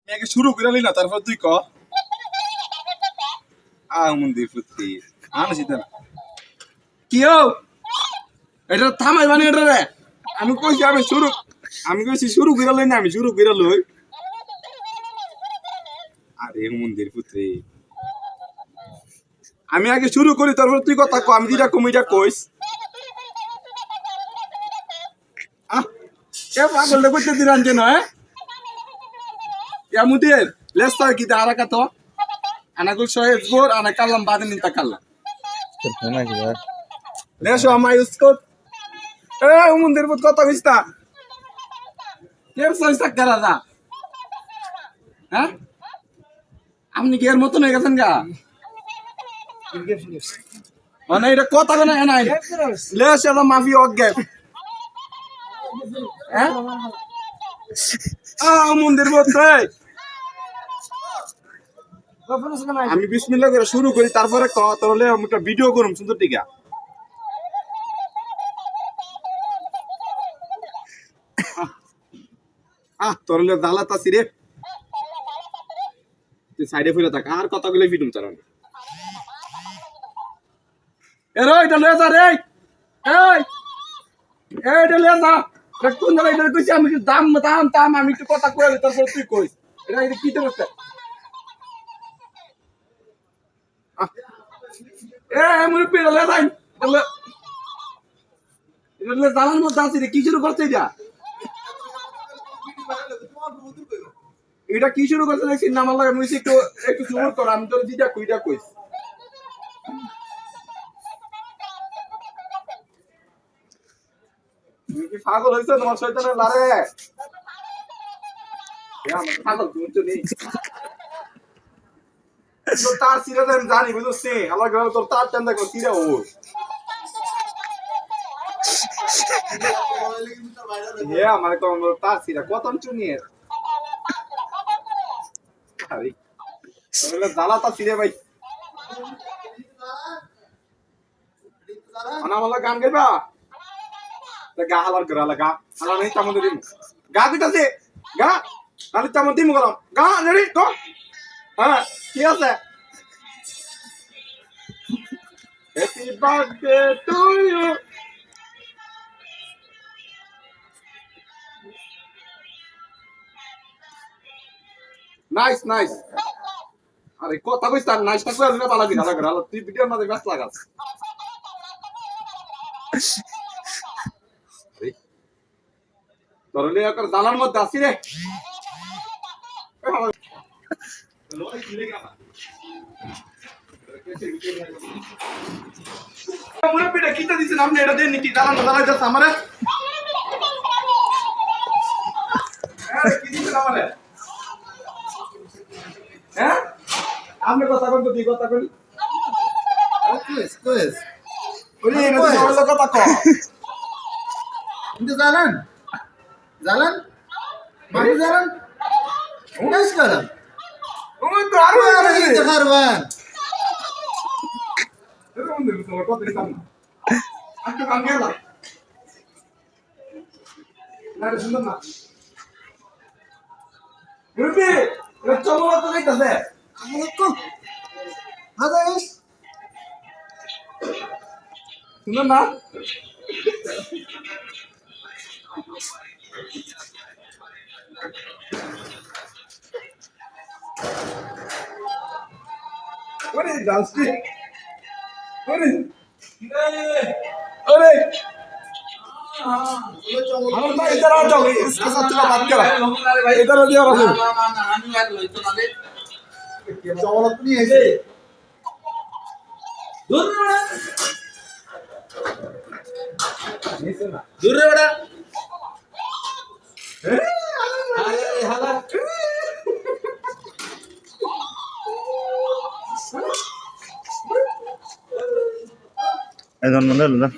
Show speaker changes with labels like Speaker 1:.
Speaker 1: আগে শুরু করে না তারপর তুই ক মন্দির ফুটি আনছি না কি এটা থামাই মানে এটা রে আমি কইছি আমি কইছি শুরু করে লই না আমি শুরু করে লই আরে মন্দির পুত্রে আমি আগে শুরু করি তারপর তুই কথা কো আমি যেটা কমিটা কইস কে পাগল রে কইতে দিরান কেন ya mudir lesta kita arah kata anak gue soal bor anak kalam badan minta kalam
Speaker 2: terkena juga
Speaker 1: lesho ama iskot mundir buat kota vista ker soal kara da আপনি কি এর মতন হয়ে গেছেন গা মানে এটা কথা না নাই লেস এটা মাফি অজ্ঞে মন্দির বলতে আমি বিসমিল্লাহ করে শুরু করি তারপরে তাহলে আমি একটা ভিডিও করুম সুন্দর টিকা তোরলে দালাত আছি রে তুই সাইডে ফিরে থাক আর কথাগুলো ভিডিও চালান এর এটা লয়ে যা রে এটা লয়ে যা কোন জায়গায় এটা কইছি আমি দাম আমি একটু কথা কই তারপর তুই কইস এটা কি তো করতে মুই পেলে যাই এটা জানার মধ্যে আছি রে কি শুরু করছে এটা কি শুরু করছে দেখছি নাম লাগে মুই একটু জোর কর আমি তোর দিদা কইটা কইস তুমি কি পাগল হইছো তোমার শয়তানের লারে আমার পাগল তুমি তো নেই তো তার সিরা আমি জানি বুঝছিস আমার ঘরে তোর তার চান্দা কর সিরা ও আমার কোন তার সিরা কত চুনিয়ে আরে তোমরা জালা তা সিরে ভাই আনা বলা গান গাইবা গা হালার গরা লাগা হালা নাই তামন দিম গা কইতাছে গা তাহলে তামন দিম গরম গা রেডি গো হ্যাঁ কি আছে happy birthday to you nice আরে কথা কইছ তার নাইসটা কই আসলে পালা দিন হালা গরা তুই ভিডিওর মধ্যে ব্যস্ত লাগাস তোরলে একর জালার মধ্যে আসি রে মনে পিটা কিটা দিছেন আপনি এটা দেন নাকি জালান জালাই যাচ্ছে আমারে কি দিছেন আমারে আপনি কথা কন তো দি কথা কই কইস ওরে এনে তো কথা কও
Speaker 3: কিন্তু জানেন বাবু জানেন উনাইস করেন
Speaker 1: ওই তো আরো
Speaker 3: দিতে পারবেন
Speaker 1: এরকম দিন তো কত দিতাম না আজকে কাম গেল না রে সুন্দর না রুবি এটা চমলা তো দেখতাছে
Speaker 3: আলাইকুম হাদাইস
Speaker 1: সুন্দর না What is Dusty? What is? अरे हम भाई इधर आ जाओ इसके साथ थोड़ा बात करा इधर आ जाओ रसूल
Speaker 3: জওয়ালত নিয়ে এসে
Speaker 1: दूर रे बड़ा
Speaker 2: এখন মনে হলো না